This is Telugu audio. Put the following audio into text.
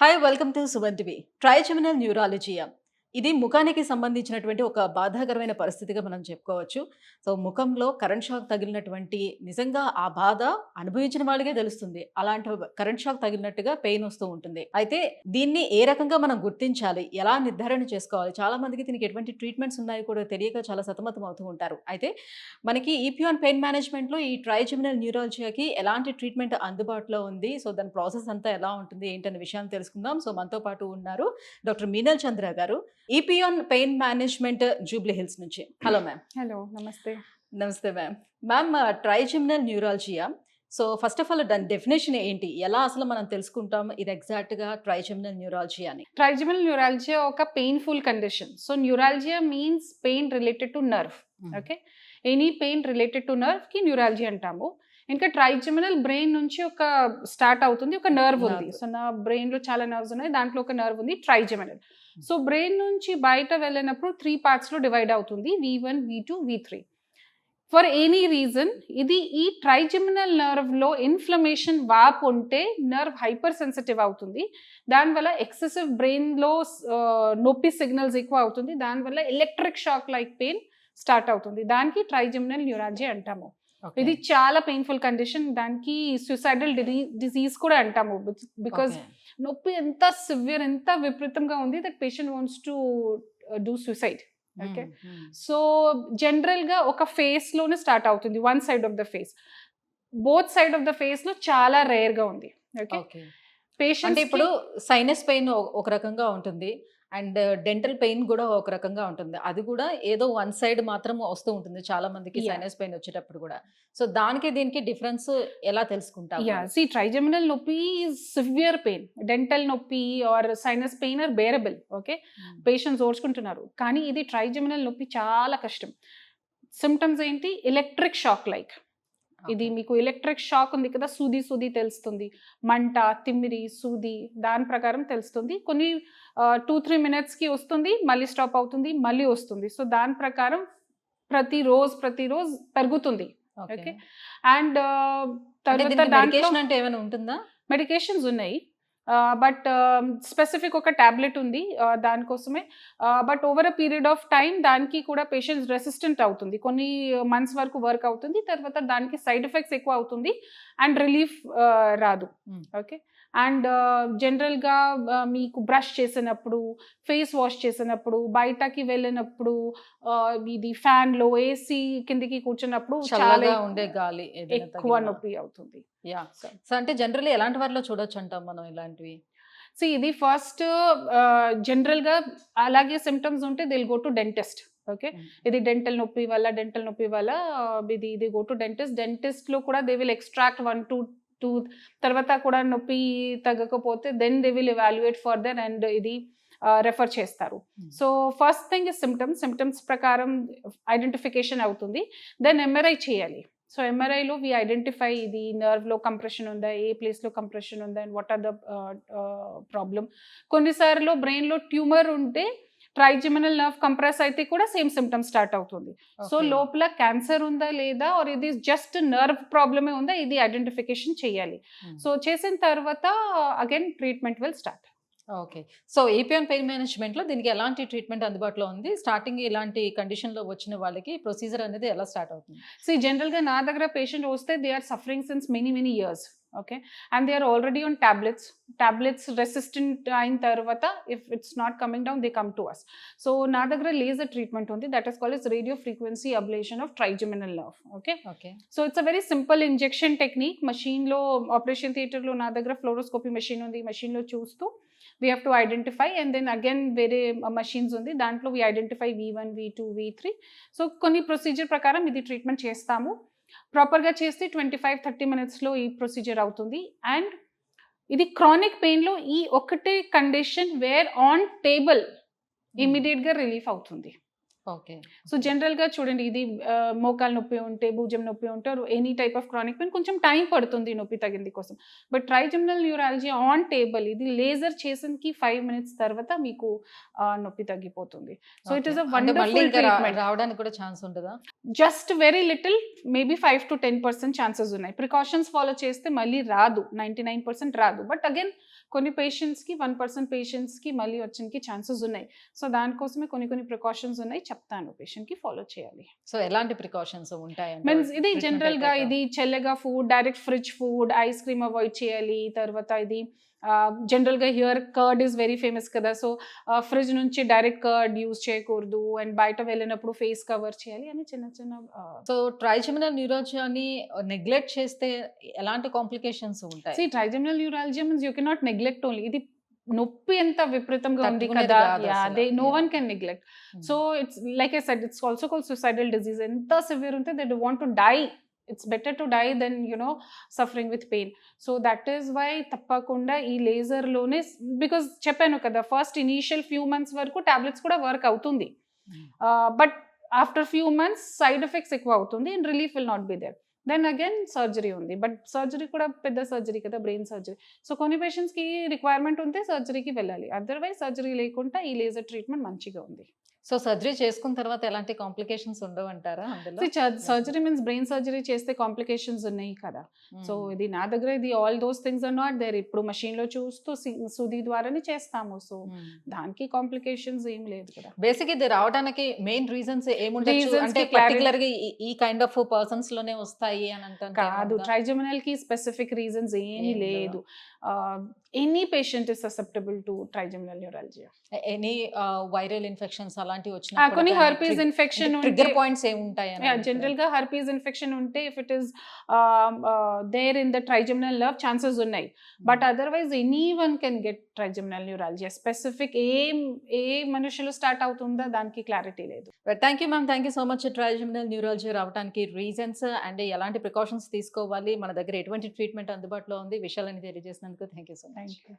Hi welcome to Suman TV. Trigeminal neuralgia ఇది ముఖానికి సంబంధించినటువంటి ఒక బాధాకరమైన పరిస్థితిగా మనం చెప్పుకోవచ్చు. సో, ముఖంలో కరెంట్ షాక్ తగిలినటువంటి నిజంగా ఆ బాధ అనుభవించిన వాళ్ళకే తెలుస్తుంది. అలాంటి కరెంట్ షాక్ తగిలినట్టుగా పెయిన్ వస్తూ ఉంటుంది. అయితే దీన్ని ఏ రకంగా మనం గుర్తించాలి? ఎలా నిర్ధారణ చేసుకోవాలి? చాలా మందికి దీనికి ఎటువంటి ట్రీట్మెంట్స్ ఉన్నాయో కూడా తెలియక చాలా సతమతం అవుతూ ఉంటారు. అయితే మనకి ఈపీఆన్ పెయిన్ మేనేజ్మెంట్‌లో ఈ ట్రైజెమినల్ న్యూరాలజియాకి ఎలాంటి ట్రీట్మెంట్ అందుబాటులో ఉంది? సో, దాని ప్రాసెస్ అంతా ఎలా ఉంటుంది? ఏంటనే విషయాన్ని తెలుసుకుందాం. సో, మనతో పాటు ఉన్నారు డాక్టర్ మీనల్ చంద్ర గారు. ఈపీఆన్ పెయిన్ మేనేజ్మెంట్ జూబ్లీ హిల్స్ నుంచి. Hello ma'am. హలో, నమస్తే. నమస్తే ma'am. Ma'am, trigeminal neuralgia. So, first of all దాని డెఫినేషన్ ఏంటి? ఎలా అసలు మనం తెలుసుకుంటాం ఇది ఎగ్జాక్ట్‌గా ట్రైజెమినల్ న్యూరాలజియా అని? ట్రైజెమినల్ న్యూరాలజియా ఒక painful condition. So neuralgia means pain related to nerve. Okay, any pain related to nerve కి న్యూరాలజియా అంటాము. ఇంకా ట్రైజెమినల్ బ్రెయిన్ నుంచి ఒక స్టార్ట్ అవుతుంది, ఒక నర్వ్ ఉంది. సో నా బ్రెయిన్ లో చాలా నర్వ్స్ ఉన్నాయి, దాంట్లో ఒక నర్వ్ ఉంది ట్రైజెమినల్. సో బ్రెయిన్ నుంచి బయట వెళ్ళినప్పుడు 3 పార్ట్స్ లో డివైడ్ అవుతుంది, V1, V2, V3. For any reason ఇది ఈ ట్రైజెమినల్ నర్వ్ లో ఇన్ఫ్లమేషన్ వాపు ఉంటే నర్వ్ హైపర్ సెన్సిటివ్ అవుతుంది. దానివల్ల ఎక్సెసివ్ బ్రెయిన్ లో నొప్పి సిగ్నల్స్ ఎక్కువ అవుతుంది. దానివల్ల electric shock like pain start అవుతుంది. దానికి ట్రైజెమినల్ న్యూరాలజియా అంటాము. ఇది చాలా పెయిన్ఫుల్ కండిషన్. దానికి సూసైడల్ డిజీజ్ కూడా అంటాము. బికాస్ నొప్పి ఎంత సివియర్, ఎంత విపరీతంగా ఉంది that patient wants to do suicide. Okay, so general గా ఒక ఫేస్ లోనే స్టార్ట్ అవుతుంది, one side of the face. Both side of the face లో చాలా రేర్ గా ఉంది. ఓకే, పేషెంట్ ఇప్పుడు సైనస్ పెయిన్ ఒక రకంగా ఉంటుంది అండ్ డెంటల్ పెయిన్ కూడా ఒక రకంగా ఉంటుంది. అది కూడా ఏదో వన్ సైడ్ మాత్రం వస్తూ ఉంటుంది చాలా మందికి సైనస్ పెయిన్ వచ్చేటప్పుడు కూడా. సో దానికి దీనికి డిఫరెన్స్ ఎలా తెలుసుకుంటాం? ట్రైజెమినల్ నొప్పి సివియర్ పెయిన్, డెంటల్ నొప్పి or sinus pain or bearable. Okay, patients ఓర్చుకుంటున్నారు. కానీ ఇది ట్రైజెమినల్ నొప్పి చాలా కష్టం. సిమ్టమ్స్ ఏంటి? Electric shock like. ఇది మీకు ఎలక్ట్రిక్ షాక్ ఉంది కదా, సూది సూది తెలుస్తుంది, మంట, తిమ్మిరి, సూది, దాని ప్రకారం తెలుస్తుంది. కొన్ని 2-3 మినిట్స్కి వస్తుంది, మళ్ళీ స్టాప్ అవుతుంది, మళ్ళీ వస్తుంది. సో దాని ప్రకారం ప్రతిరోజు పెరుగుతుంది. ఓకే, అండ్ మెడికేషన్స్ ఉన్నాయి, బట్ స్పెసిఫిక్ ఒక టాబ్లెట్ ఉంది దానికోసమే. But over a period of time దానికి కూడా పేషెంట్స్ రెసిస్టెంట్ అవుతుంది, కొన్ని మంత్స్ వరకు వర్క్ అవుతుంది. తర్వాత దానికి సైడ్ ఎఫెక్ట్స్ ఎక్కువ అవుతుంది అండ్ రిలీఫ్ రాదు. ఓకే, అండ్ జనరల్గా మీకు బ్రష్ చేసినప్పుడు, ఫేస్ వాష్ చేసినప్పుడు, బయటకి వెళ్ళినప్పుడు, ఇది ఫ్యాన్లో ఏసీ కిందికి కూర్చున్నప్పుడు చాలా ఉండే గాలి ఎక్కువ నొప్పి అవుతుంది. సో అంటే జనరల్లీ ఎలాంటి వారిలో చూడొచ్చు అంటాం మనం ఇలాంటివి? సో ఇది ఫస్ట్ జనరల్గా అలాగే సిమ్టమ్స్ ఉంటే they'll go to dentist. Okay, ఇది డెంటల్ నొప్పి వల్ల ఇది గో టు డెంటిస్ట్. డెంటిస్ట్ లో కూడా దే విల్ ఎక్స్ట్రాక్ట్ 1-2 టూత్. తర్వాత కూడా నొప్పి తగ్గకపోతే then they will evaluate further and ఇది రెఫర్ చేస్తారు. So first thing is symptoms ప్రకారం ఐడెంటిఫికేషన్ అవుతుంది. దెన్ ఎంఆర్ఐ చేయాలి. సో ఎంఆర్ఐలో వి ఐడెంటిఫై ఇది నర్వ్లో కంప్రెషన్ ఉందా, ఏ ప్లేస్లో కంప్రెషన్ ఉందా, and what are the problem. కొన్నిసార్లు బ్రెయిన్లో ట్యూమర్ ఉంటే ట్రైజెమినల్ నర్వ్ కంప్రెస్ అయితే కూడా సేమ్ సిమ్టమ్ స్టార్ట్ అవుతుంది. సో లోపల క్యాన్సర్ ఉందా లేదా, ఆర్ ఇది జస్ట్ నర్వ్ ప్రాబ్లమే ఉందా, ఇది ఐడెంటిఫికేషన్ చేయాలి. సో చేసిన తర్వాత again treatment will start. Okay, so ఈపీఆన్ పెయిన్ మేనేజ్మెంట్లో దీనికి ఎలాంటి ట్రీట్మెంట్ అందుబాటులో ఉంది? స్టార్టింగ్ ఇలాంటి కండిషన్లో వచ్చిన వాళ్ళకి ప్రొసీజర్ అనేది ఎలా స్టార్ట్ అవుతుంది? సో జనరల్గా నా దగ్గర పేషెంట్ వస్తే they are suffering since many years. Okay, and they are already on tablets resistant అయిన తర్వాత if it's not coming down they come to us. So నా దగ్గర లేజర్ ట్రీట్మెంట్ ఉంది, that is called radio frequency ablation of trigeminal nerve. Okay, so it's a very simple injection technique. మషీన్లో ఆపరేషన్ థియేటర్లో నా దగ్గర ఫ్లోరోస్కోపీ మెషిన్ ఉంది, మెషిన్లో చూస్తూ we have to identify, and then again వేరే మషీన్స్ ఉంది, దాంట్లో we identify V1, V2, V3. So కొన్ని ప్రొసీజర్ ప్రకారం ఇది ట్రీట్మెంట్ చేస్తాము. ప్రాపర్గా చేస్తే 25-30 మినిట్స్లో ఈ ప్రొసీజర్ అవుతుంది. అండ్ ఇది క్రానిక్ పెయిన్లో ఈ ఒకటే కండిషన్ వేర్ ఆన్ టేబుల్ ఇమీడియట్గా రిలీఫ్ అవుతుంది. ఓకే, సో జనరల్గా చూడండి, ఇది మోకాలు నొప్పి ఉంటే, భుజం నొప్పి ఉంటే, any type of chronic pain కొంచెం టైం పడుతుంది నొప్పి తగ్గింది కోసం. But trigeminal neurology on table, ఇది లేజర్ చేసినకి 5 మినిట్స్ తర్వాత మీకు నొప్పి తగ్గిపోతుంది. So it is a wonderful treatment. రావడానికి కూడా ఛాన్స్ ఉంటుందా? Just very little maybe 5 to 10% chances ఉన్నాయి. ప్రికాషన్స్ ఫాలో చేస్తే మళ్ళీ రాదు, 99% రాదు. బట్ అగైన్ కొన్ని పేషెంట్స్కి 1% పేషెంట్స్కి మళ్ళీ వచ్చడానికి ఛాన్సెస్ ఉన్నాయి. సో దానికోసమే కొన్ని ప్రికాషన్స్ ఉన్నాయి, చెప్తాను పేషెంట్కి ఫాలో చేయాలి. సో ఎలాంటి ప్రికాషన్స్ ఉంటాయి మీన్స్ ఇది జనరల్గా ఇది చల్లగా food, direct fridge food, ice cream avoid చేయాలి. తర్వాత ఇది జనరల్గా here curd is very famous కదా, సో ఫ్రిడ్జ్ నుంచి డైరెక్ట్ కర్డ్ యూజ్ చేయకూడదు, అండ్ బయట వెళ్ళినప్పుడు ఫేస్ కవర్ చేయాలి అని చిన్న సో ట్రైజెమినల్ న్యూరాలజీని నెగ్లెక్ట్ చేస్తే ఎలాంటి కాంప్లికేషన్స్ ఉంటాయి? Trigeminal neurology means you cannot neglect only. ఇది నొప్పి ఎంత విపరీతంగా ఉంది తట్టుకునేది కదా, కాదు అసలు. They no Yeah. One can neglect. So it's like I said, it's also called suicidal disease. ఎంత సివియర్ ఉంటే they want to die. It's better to die than, suffering with pain. So that is why తప్పకుండా ఈ లేజర్ లోనే, బికాస్ చెప్పాను కదా, ఫస్ట్ ఇనీషియల్ ఫ్యూ మంత్స్ వరకు టాబ్లెట్స్ కూడా వర్క్ అవుతుంది. But after few months side effects ఎక్కువ అవుతుంది and relief will not be there. Then again surgery ఉంది, బట్ సర్జరీ కూడా పెద్ద సర్జరీ కదా, బ్రెయిన్ సర్జరీ. సో కొన్ని పేషెంట్స్కి రిక్వైర్మెంట్ ఉంటే సర్జరీకి వెళ్ళాలి, అదర్వైజ్ సర్జరీ లేకుండా ఈ లేజర్ ట్రీట్మెంట్ మంచిగా ఉంది. సో సర్జరీ చేసుకున్న తర్వాత ఎలాంటి కాంప్లికేషన్స్ ఉండవు అంటారా అందులో? సర్జరీ మీన్స్ బ్రెయిన్ సర్జరీ చేస్తే కాంప్లికేషన్స్ ఉన్నాయి కదా. సో ఇది నా దగ్గర ఇది all those things are not there. ఇప్పుడు machine లో చూస్తూ సూది ద్వారానే చేస్తాము, సో దానికి కాంప్లికేషన్స్ ఏం లేదు కదా. బేసిక్ ఇది రావడానికి మెయిన్ రీజన్స్ ఏముండొచ్చు Reasons అంటే కి clarity- పర్టికులర్ గా ఈ కైండ్ ఆఫ్ పర్సన్స్ లోనే వస్తాయి అని అంటే కాదు, ట్రైజెమినల్ కి స్పెసిఫిక్ రీజన్స్ ఏమీ ఏం లేదు. Any patient is susceptible to trigeminal neurology. Any viral infections అలాంటివి కొన్ని హర్పీస్ ఇన్ఫెక్షన్ ట్రిగ్గర్ పాయింట్స్ ఏముంటాయి జనరల్ గా హర్పీస్ ఇన్ఫెక్షన్ ఉంటే if it is there in the trigeminal nerve chances ఉన్నాయి. But otherwise any one can get trigeminal neurology. Specific ఏ మనుషులు స్టార్ట్ అవుతుందో దానికి క్లారిటీ లేదు. Thank you ma'am, thank you so much. Trigeminal neurology రావడానికి రీజన్స్ అండ్ ఎలాంటి ప్రికాషన్స్ తీసుకోవాలి, మన దగ్గర ఎటువంటి ట్రీట్మెంట్ అందుబాటులో ఉంది, విషయాలని తెలియజేసినందుకు thank you so much. Thank you.